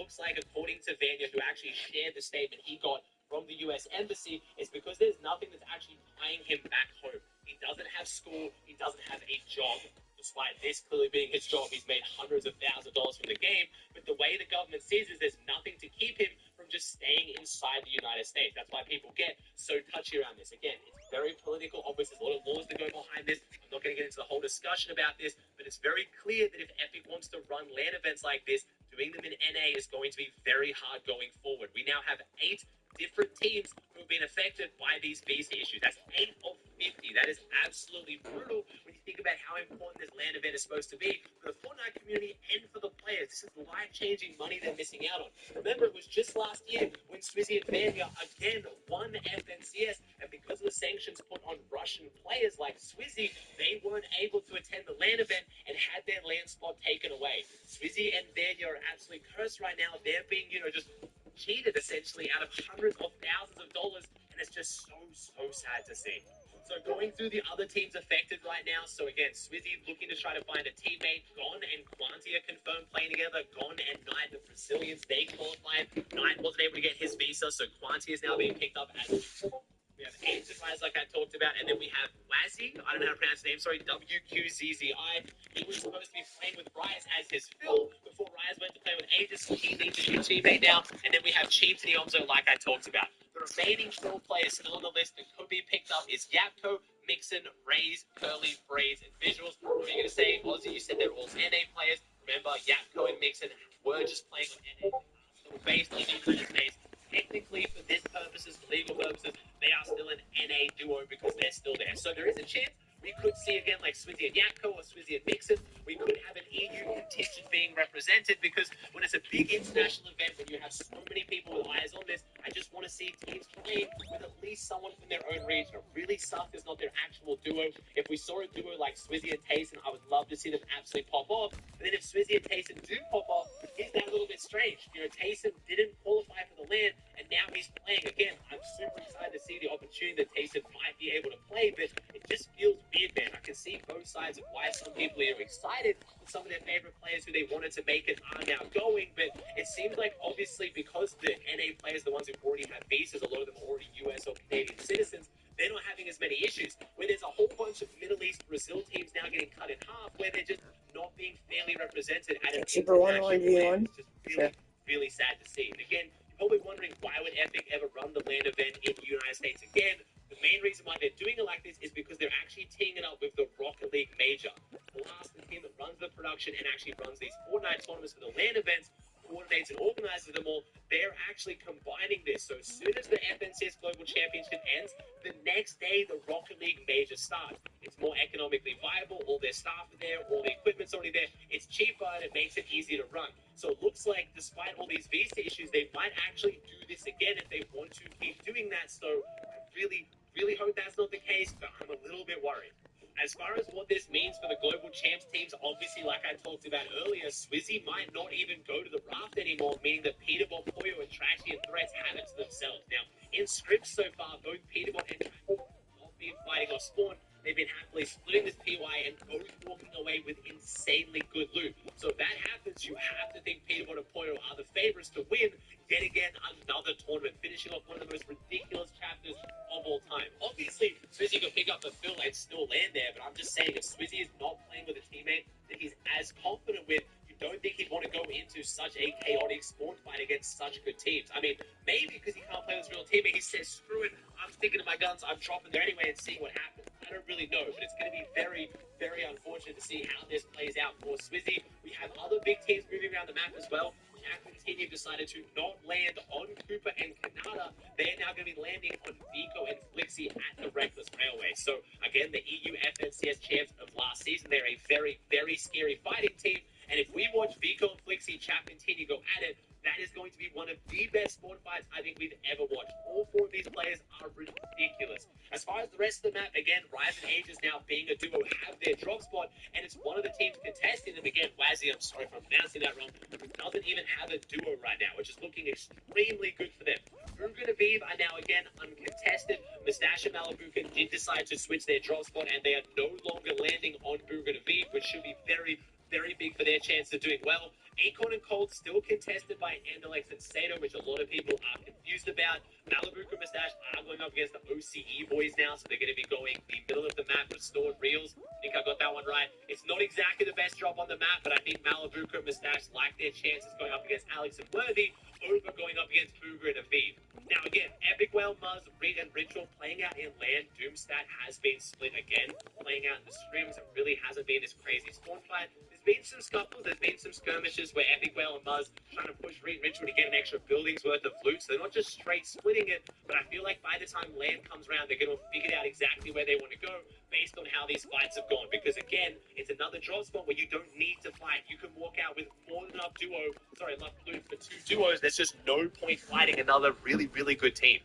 looks like, according to Vanya, who actually shared the statement he got from the US Embassy, is because there's nothing that's actually tying him back home. He doesn't have school, he doesn't have a job. Despite this clearly being his job, he's made hundreds of thousands of dollars from the game. But the way the government sees it is there's nothing to keep him from just staying inside the United States. That's why people get so touchy around this. Again, it's very political. Obviously, there's a lot of laws that go behind this. I'm not going to get into the whole discussion about this, but it's very clear that if Epic wants to run LAN events like this, doing them in NA is going to be very hard going forward. We now have 8 different teams who have been affected by these visa issues. That's 8 of 50. That is absolutely brutal when you think about how important this LAN event is supposed to be for the Fortnite community and for the players. This is life-changing money they're missing out on. Remember, it was just last year when Swizzy and Vanya again won FNCS, and because of the sanctions put on Russian players like Swizzy, they weren't able to attend the LAN event and had their LAN spot taken away. Swizzy and Vanya are absolutely cursed right now. They're being, just cheated essentially out of hundreds of thousands of dollars, and it's just so sad to see. So going through the other teams affected right now. So again, Swizzy looking to try to find a teammate. Gon and Quanti are confirmed playing together. Gon and Knight, the Brazilians, they qualified. Knight wasn't able to get his visa, so Quanti is now being picked up as we have Ancient Rise, like I talked about, and then we have Wazzy. I don't know how to pronounce his name. Sorry, WQZZI. He was supposed to be playing with Ryze as his fill before Ryze went to play with Aegis. He needs a new teammate now. And then we have Chief to the Omzo, like I talked about. The remaining 4 players still on the list that could be picked up is Yapko, Mixon, Raze, Curly, Braze, and Visuals. What are you going to say? Ozzy, you said they're all NA players. Remember, Yapko and Mixon were just playing on NA. Still based in the United States. Technically, for this purposes, for legal purposes, they are still an NA duo because they're still there. So there is a chance we could see again like Swizzy and Yapko or Swizzy and Mixon. We could have an EU contingent being represented because when it's a big international event, when you have so many people with eyes on this, I just want to see teams playing with at least someone from their own region. It really sucks it's not their actual duo. If we saw a duo like Swizzy and Tayson, I would love to see them absolutely pop off. But then if Swizzy and Tayson do pop off, is that a little bit strange? Tayson didn't qualify for the LAN, and now he's playing again. I'm super excited to see the opportunity that Tayson might be able to play, but it just feels weird, man. I can see both sides of why some people are excited with some of their favorite players who they wanted to make it are now going, but it seems like obviously because the NA players, the ones who already have visas, a lot of them are already US or Canadian citizens, they're not having as many issues. Where there's a whole bunch of Middle East, Brazil teams now getting cut in half, where they're just not being fairly represented at an international level. It's just really sad to see. And again, you're probably wondering why would Epic ever run the LAN event in the United States again? The main reason why they're doing it like this is because they're actually teaming it up with the Rocket League Major. Blast, the team that runs the production and actually runs these Fortnite tournaments for the LAN events, coordinates and organizes them all, they're actually combining this. So as soon as the FNCS Global Championship ends, the next day the Rocket League Major starts. It's more economically viable, all their staff are there, all the equipment's already there, it's cheaper and it makes it easier to run. So it looks like despite all these visa issues, they might actually do this again if they want to keep doing that. So I really hope that's not the case, but I'm a little bit worried. As far as what this means for the Global Champs teams, obviously, like I talked about earlier, Swizzy might not even go to the raft anymore, meaning that Peterbot, Poyo, and Trashy and Threats have it to themselves. Now, in scripts so far, both Peterbot and Trashy have not been fighting off Spawn. They've been happily splitting this PY and both walking away with insanely good loot. So if that happens, you have to think Peterbot and Poyo are the favorites to win yet again another tournament, finishing off one of the most ridiculous chapters of all time. Obviously, Swizzy could pick up the fill and still land there, but I'm just saying if Swizzy is not playing with a teammate that he's as confident with, you don't think he'd want to go into such a chaotic spawn fight against such good teams. I mean, maybe because he can't play with his real teammate, he says, screw it, I'm sticking to my guns, I'm dropping there anyway and seeing what happens. I don't really know, but it's going to be very, very unfortunate to see how this plays out for Swizzy. We have other big teams moving around the map as well. Continue decided to not land on Cooper and Canada. They are now going to be landing on Vico and Flixie at the Reckless Railway. So again, the EU FNCS champs of last season, they're a very, very scary fighting team. And if we watch Vico and Flixie Chap continue go at it, that is going to be one of the best spawn fights I think we've ever watched. All 4 of these players are ridiculous. As far as the rest of the map, again, Ryze and Aegis now being a duo have their drop spot, and it's one of the teams contesting them. Again, Wazzy, I'm sorry if I'm pronouncing that wrong, doesn't even have a duo right now, which is looking extremely good for them. Bugha and Aviv are now again uncontested. Mustache and Malabuka did decide to switch their drop spot, and they are no longer landing on Bugha and Aviv, which should be very, very big for their chance of doing well. Akon and Colt still contested by Andalex and Sato, which a lot of people are confused about. Malibuca and Mustache are going up against the OCE boys now, so they're going to be going the middle of the map, restored reels. I think I got that one right. It's not exactly the best job on the map, but I think Malibuca and Mustache like their chances going up against Alex and Worthy over going up against Booger and Aviv. Now again, Epic Whale, Muzz, Reed and Ritual playing out in land. Doomstat has been split again, playing out in the scrims. It really hasn't been this crazy spawn fight. There's been some scuffles, there's been some skirmishes where Epic Whale and Muzz trying to push Reed and Ritual to get an extra building's worth of loot. So they're not just straight splitting it, but I feel like by the time land comes around, they're going to have figured out exactly where they want to go based on how these fights have gone. Because again, it's another drop spot where you don't need to fight. You can walk out with more than enough enough loot for 2 duos. There's just no point fighting another really, really good team.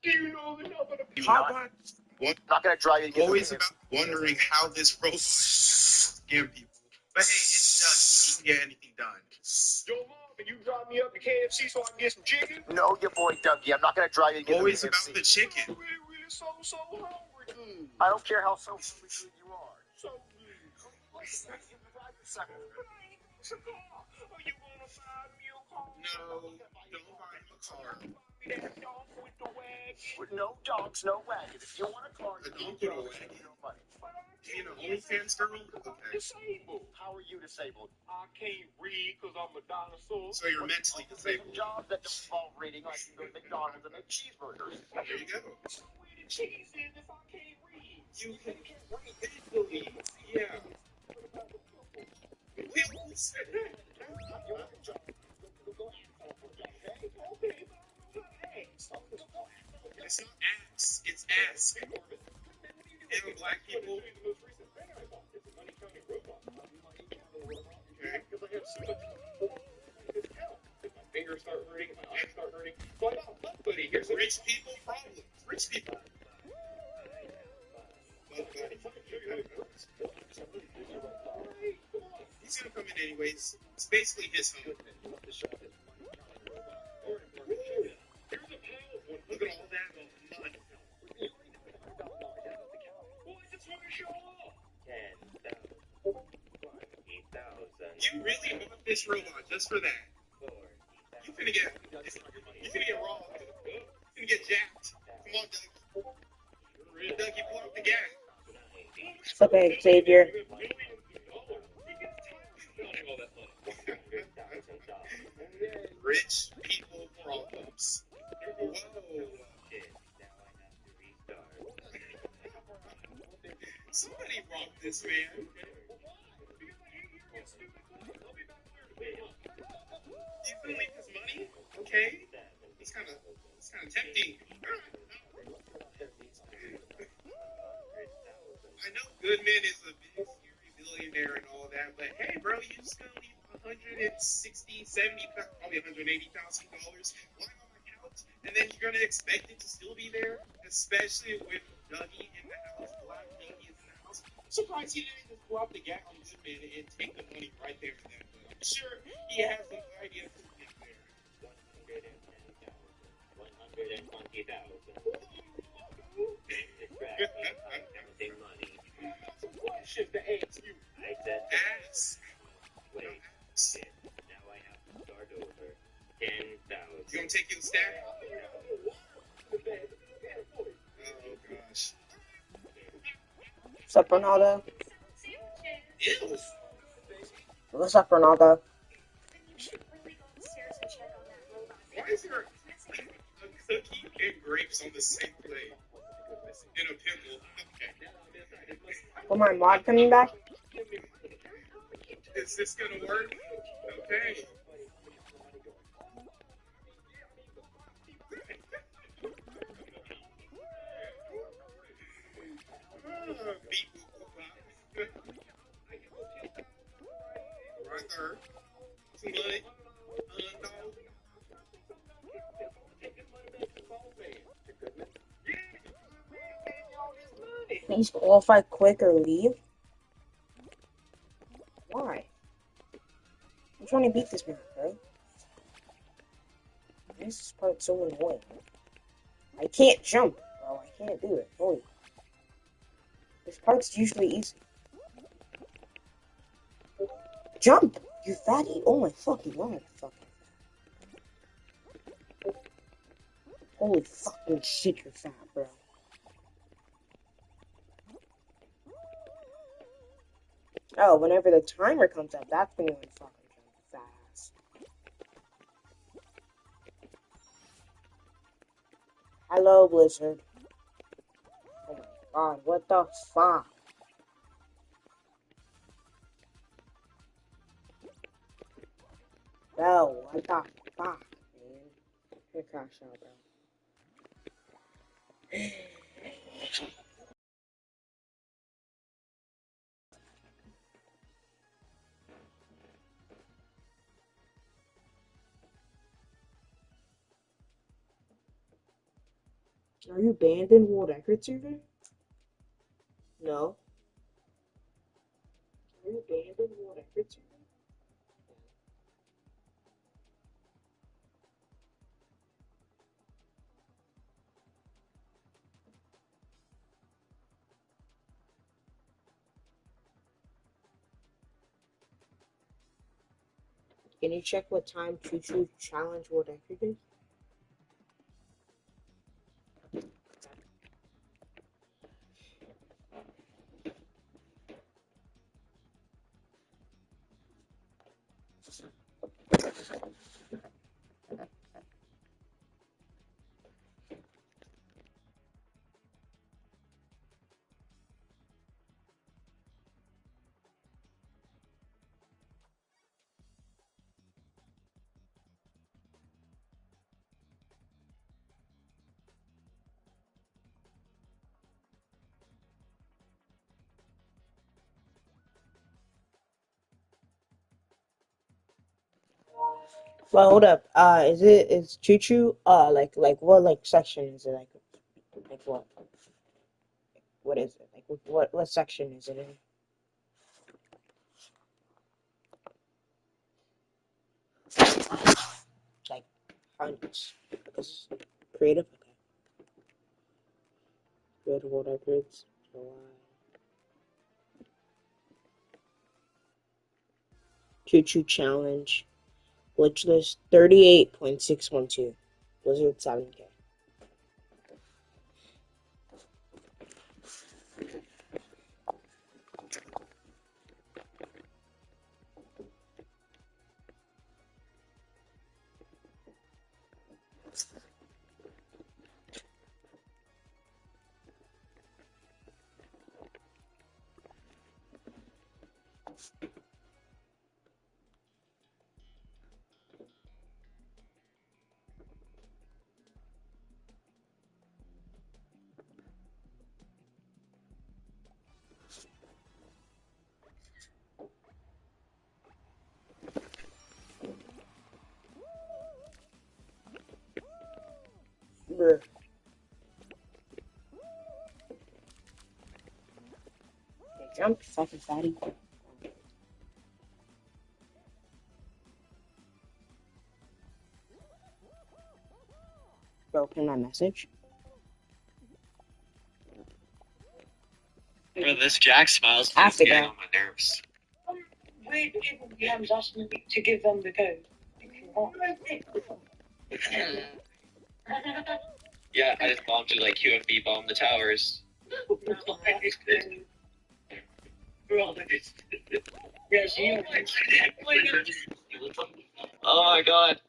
Do you know the number of people? Not gonna drive you to get Always about wondering how this robot scam people. But hey, it's just he can get anything done. Yo, Mom, can you drive me up to KFC so I can get some chicken? No, your boy Dougie. I'm not gonna drive you to get Always the about KFC. the chicken. I'm really so hungry. I don't care how so hungry you are. So good. Are you gonna buy me a car? No, don't buy him a car. That dog with the wagon. With no dogs, no wagon. If you want a car, A you dog need with a dogs, wagon? no money. You know, OnlyFans girl? Okay. Disabled. How are you disabled? I can't read because I'm a dinosaur. So you're mentally disabled. Jobs that don't involve reading, like you go to McDonald's and make cheeseburgers. There you go. So where the cheese is if I can't read? You can read visually. Yeah. Pills. It's not ass, it's ask. And black people. Okay. My fingers start hurting, my eyes start hurting. So I got a butt buddy. Here's a Rich people problems. Rich people. He's gonna come in anyways. It's basically his home. Look at all that mud. You really bought this robot just for that? You finna get robbed. You finna get jacked. Come on, Dougie. Dougie, pull up the gas. What's up, Xavier? Rich people problems. Whoa. Somebody robbed this man. You gonna leave his money? Okay. It's kind of tempting. I know Goodman is a big, scary billionaire and all that, but hey, bro, you just gonna leave $160,000, $70,000, probably $180,000 lying on my couch, and then you're gonna expect it to still be there, especially with Dougie in the house, Black Dougie is in the house. I'm surprised he didn't just go out the gate on Goodman and take the money right there and then. I'm sure he has some idea to get there. 120,000. Money. Question to ask you. I said, Ask. wait, now I have to start over. 10,000. You gonna take your stack? Oh gosh. What's up, Ronaldo? Ew. What's up, Ronaldo? Why is there a cookie and grapes on the same plate? In a pimple. Okay. Oh, my mod coming back? Is this gonna work? Okay. Beep, boop, boop, pop. Right there. Some money. No. Please qualify quick or leave? Why? I'm trying to beat this man, bro. This part's so annoying. I can't jump, bro. I can't do it. Holy. This part's usually easy. Jump! You fatty! Oh my fucking god, fucking. Holy fucking shit, you're fat, bro. Oh, whenever the timer comes up, that's when you want to fucking jump fast. Hello, Blizzard. Oh my god, what the fuck? Bro, what the fuck, man? You're crash out, bro. Are you banned in World Record server? No. Are you banned in World Record server? Can you check what time Choo Choo Challenge World Record is? Well, hold up. Is Choo Choo like what section is it like what is it like what section is it in? Like hundreds. Because creative. Okay. Creative World Records. Choo Choo Challenge. Glitch list 38.612. Blizzard 7K. Bruh. Hey, jump, fucking fatty. Bro, can I message? Bro, this Jack Smiles Have is to getting go. on my nerves. Weird people DMs asking me to give them the code. Yeah, I just bombed to like QFB bomb the towers. Yes, you. Oh my god.